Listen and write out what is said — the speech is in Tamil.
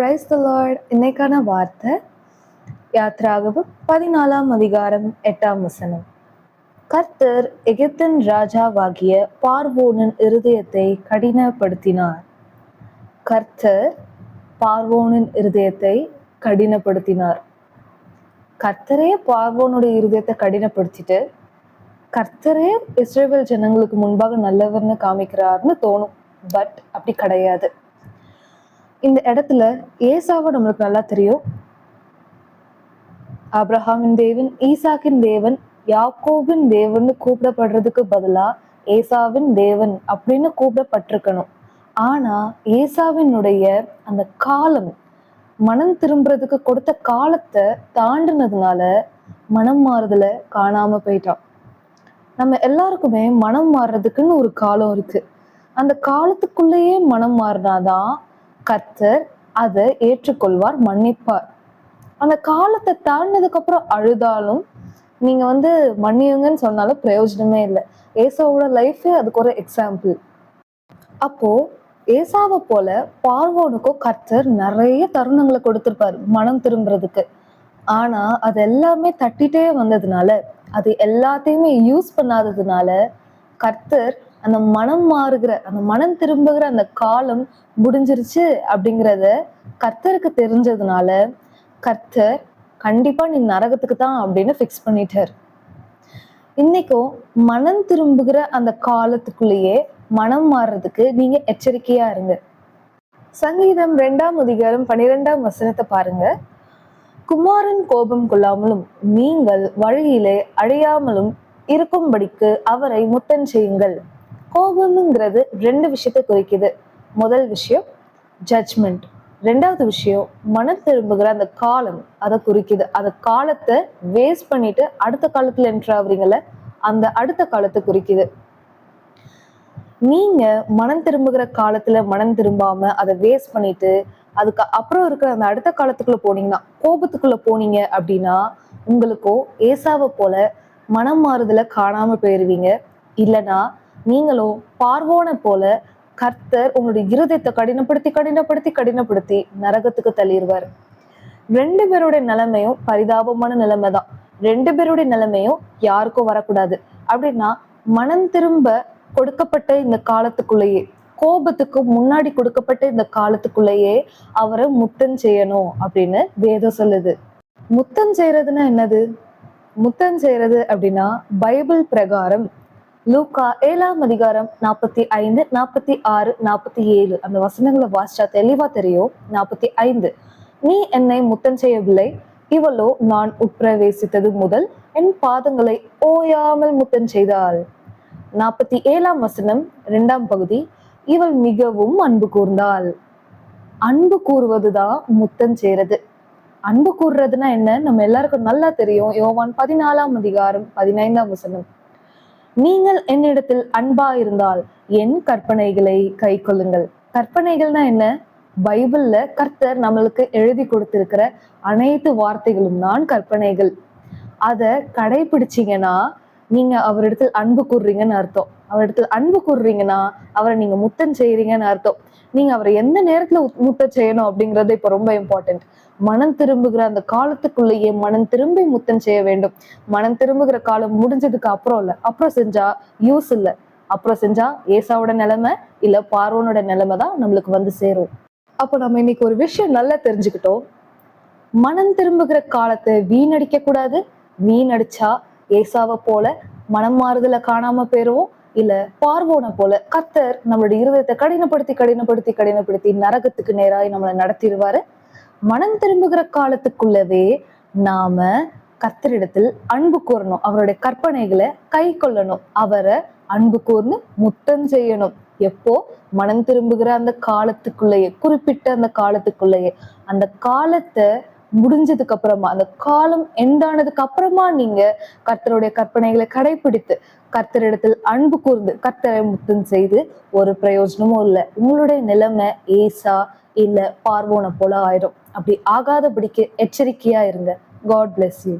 Praise the Lord. இன்னைக்கான வார்த்தை யாத்ராகமம் 14ஆம் அதிகாரம் 8ஆம் வசனம். கர்த்தர் எகிப்தின் ராஜாவாகிய பார்வோனின் இருதயத்தை கடினப்படுத்தினார். கர்த்தர் பார்வோனின் இருதயத்தை கடினப்படுத்தினார். கர்த்தரே பார்வோனுடைய இருதயத்தை கடினப்படுத்திட்டு கர்த்தரே இஸ்ரவேல் ஜனங்களுக்கு முன்பாக நல்லவர்னு காமிக்கிறார்னு தோணும். பட் அப்படி கிடையாது. இந்த இடத்துல ஏசாவை நம்மளுக்கு நல்லா தெரியும். ஆபிரகாமின் தேவன், ஈசாக்கின் தேவன், யாக்கோபின் தேவன் கூப்பிடப்படுறதுக்கு பதிலா ஏசாவின் தேவன் அப்படின்னு கூப்பிடப்பட்டிருக்கணும். ஆனா ஏசாவினுடைய அந்த காலம், மனம் திரும்புறதுக்கு கொடுத்த காலத்தை தாண்டினதுனால மனம் மாறுதல காணாம போயிட்டான். நம்ம எல்லாருக்குமே மனம் மாறுறதுக்குன்னு ஒரு காலம் இருக்கு. அந்த காலத்துக்குள்ளேயே மனம் மாறினாதான் கர்த்தர் அதை ஏற்றுக்கொள்வார், மன்னிப்பார். அந்த காலத்தை தாண்டினதுக்கு அப்புறம் அழுதாலும் நீங்க மன்னியுங்கன்னு சொன்னாலும் பிரயோஜனமே இல்லை. ஏசாவோட லைஃபே அதுக்கு ஒரு எக்ஸாம்பிள். அப்போ ஏசாவை போல பார்வோனுக்கும் கர்த்தர் நிறைய தருணங்களை கொடுத்திருப்பாரு மனம் திரும்புறதுக்கு. ஆனா அது எல்லாமே தட்டிட்டே வந்ததுனால, அது எல்லாத்தையுமே யூஸ் பண்ணாததுனால கர்த்தர் அந்த மனம் மாறுகிற, அந்த மனம் திரும்புகிற அந்த காலம் முடிஞ்சிருச்சு அப்படிங்கிறத கர்த்தருக்கு தெரிஞ்சதுனால கர்த்தர் கண்டிப்பா நீ நரகத்துக்கு தான் அப்படின்னு ஃபிக்ஸ் பண்ணிட்டார். இன்னைக்கும் மனம் திரும்புகிற அந்த காலத்துக்குள்ளேயே மனம் மாறுறதுக்கு நீங்க எச்சரிக்கையா இருங்க. சங்கீதம் 2ஆம் அதிகாரம் 12ஆம் வசனத்தை பாருங்க. குமாரன் கோபம் கொள்ளாமலும் நீங்கள் வழியிலே அழியாமலும் இருக்கும்படிக்கு அவரை முத்தம் செய்யுங்கள். கோபம்ங்கிறது 2 விஷயத்தை குறிக்குது. முதல் விஷயம் ஜட்ஜ்மெண்ட், 2வது விஷயம் மனம் திரும்புகிற அந்த காலம், அதை குறிக்குது. அந்த காலத்தை வேஸ்ட் பண்ணிட்டு அடுத்த காலத்துல என்ட்ரு ஆகுறீங்கல்ல, அந்த அடுத்த காலத்தை குறிக்குது. நீங்க மனம் திரும்புகிற காலத்துல மனம் திரும்பாம அதை வேஸ்ட் பண்ணிட்டு அதுக்கு அப்புறம் இருக்கிற அந்த அடுத்த காலத்துக்குள்ள போனீங்கன்னா, கோபத்துக்குள்ள போனீங்க அப்படின்னா உங்களுக்கும் ஏசாவை போல மனம் மாறுதல காணாம போயிருவீங்க. இல்லைன்னா நீங்களும் பார்வோனை போல கர்த்தர் உங்களுடைய இருதயத்தை கடினப்படுத்தி கடினப்படுத்தி கடினப்படுத்தி நரகத்துக்கு தள்ளிடுவார். 2 பேருடைய நிலைமையும் பரிதாபமான நிலைமை தான். 2 பேருடைய நிலைமையும் யாருக்கும் வரக்கூடாது. அப்படின்னா மனம் திரும்ப கொடுக்கப்பட்ட இந்த காலத்துக்குள்ளேயே, கோபத்துக்கு முன்னாடி கொடுக்கப்பட்ட இந்த காலத்துக்குள்ளேயே அவரை முத்தம் செய்யணும் அப்படின்னு வேதம் சொல்லுது. முத்தம் செய்யறதுன்னா என்னது? முத்தம் செய்யறது அப்படின்னா பைபிள் பிரகாரம் லூக்கா 7ஆம் அதிகாரம் 45, 46, 47 அந்த வசனங்களை வாசிச்சா தெளிவா தெரியும். 45, நீ என்னை முத்தம் செய்யவில்லை, இவளோ நான் உட்பிரவேசித்தது முதல் என் பாதங்களை ஓயாமல் முத்தம் செய்தாள். 47ஆம் வசனம் 2ஆம் பகுதி, இவள் மிகவும் அன்பு கூர்ந்தாள். அன்பு கூறுவதுதான் முத்தம் செய்யறது. அன்பு கூறுறதுன்னா என்ன நம்ம எல்லாருக்கும் நல்லா தெரியும். யோவான் 14ஆம் அதிகாரம் 15ஆம் வசனம், நீங்கள் என்னிடத்தில் அன்பா இருந்தால் என் கற்பனைகளை கை கொள்ளுங்கள். கற்பனைகள்னா என்ன? பைபிள்ல கர்த்தர் நம்மளுக்கு எழுதி கொடுத்திருக்கிற அனைத்து வார்த்தைகளும் தான் கற்பனைகள். அதை கடைபிடிச்சீங்கன்னா நீங்க அவரிடத்தில் அன்பு கூறுறீங்கன்னு அர்த்தம். அவரிடத்தில் அன்பு கூறுறீங்கன்னா அவரை நீங்க முத்தம் செய்யறீங்கன்னு அர்த்தம். நீங்க அவரை எந்த நேரத்துல முத்தம் செய்யணும் அப்படிங்கறது இப்ப ரொம்ப இம்பார்ட்டன்ட். மனம் திரும்புகிற அந்த காலத்துக்குள்ளேயே மனம் திரும்பி முத்தம் செய்ய வேண்டும். மனம் திரும்புகிற காலம் முடிஞ்சதுக்கு அப்புறம் இல்ல, அப்புறம் செஞ்சா யூஸ் இல்ல. அப்புறம் செஞ்சா ஏசாவோட நிலைமை இல்ல பார்வோனோட நிலைமை தான் நம்மளுக்கு சேரும். அப்போ நம்ம இன்னைக்கு ஒரு விஷயம் நல்லா தெரிஞ்சுக்கிட்டோம். மனம் திரும்புகிற காலத்தை வீணடிக்க கூடாது. வீணடிச்சா ஏசாவை போல மனம் மாறுதல காணாம போயிருவோம். இல்ல பார்வோனை போல கர்த்தர் நம்மளுடைய இருதயத்தை கடினப்படுத்தி கடினப்படுத்தி கடினப்படுத்தி நரகத்துக்கு நேராய் நம்மளை நடத்திடுவாரு. மனம் திரும்புகிற காலத்துக்குள்ளவே நாம கர்த்தரிடத்தில் அன்பு கூறணும். அவருடைய கற்பனைகளை கை கொள்ளணும். அவரை அன்பு கூர்ந்து முத்தம் செய்யணும். எப்போ? மனம் திரும்புகிற அந்த காலத்துக்குள்ளேயே, குறிப்பிட்ட அந்த காலத்துக்குள்ளேயே. அந்த காலத்தை முடிஞ்சதுக்கு அப்புறமா, அந்த காலம் எண்டானதுக்கு அப்புறமா நீங்க கர்த்தருடைய கற்பனைகளை கடைபிடித்து கர்த்தரிடத்தில் அன்பு கூர்ந்து கர்த்தரை முத்தம் செய்து ஒரு பிரயோஜனமும் இல்லை. உங்களுடைய நிலைமை ஏசா இல்ல பார்வோனை போல ஆயிடும். அப்படி ஆகாதபடிக்கு எச்சரிக்கையா இருங்க. God bless you.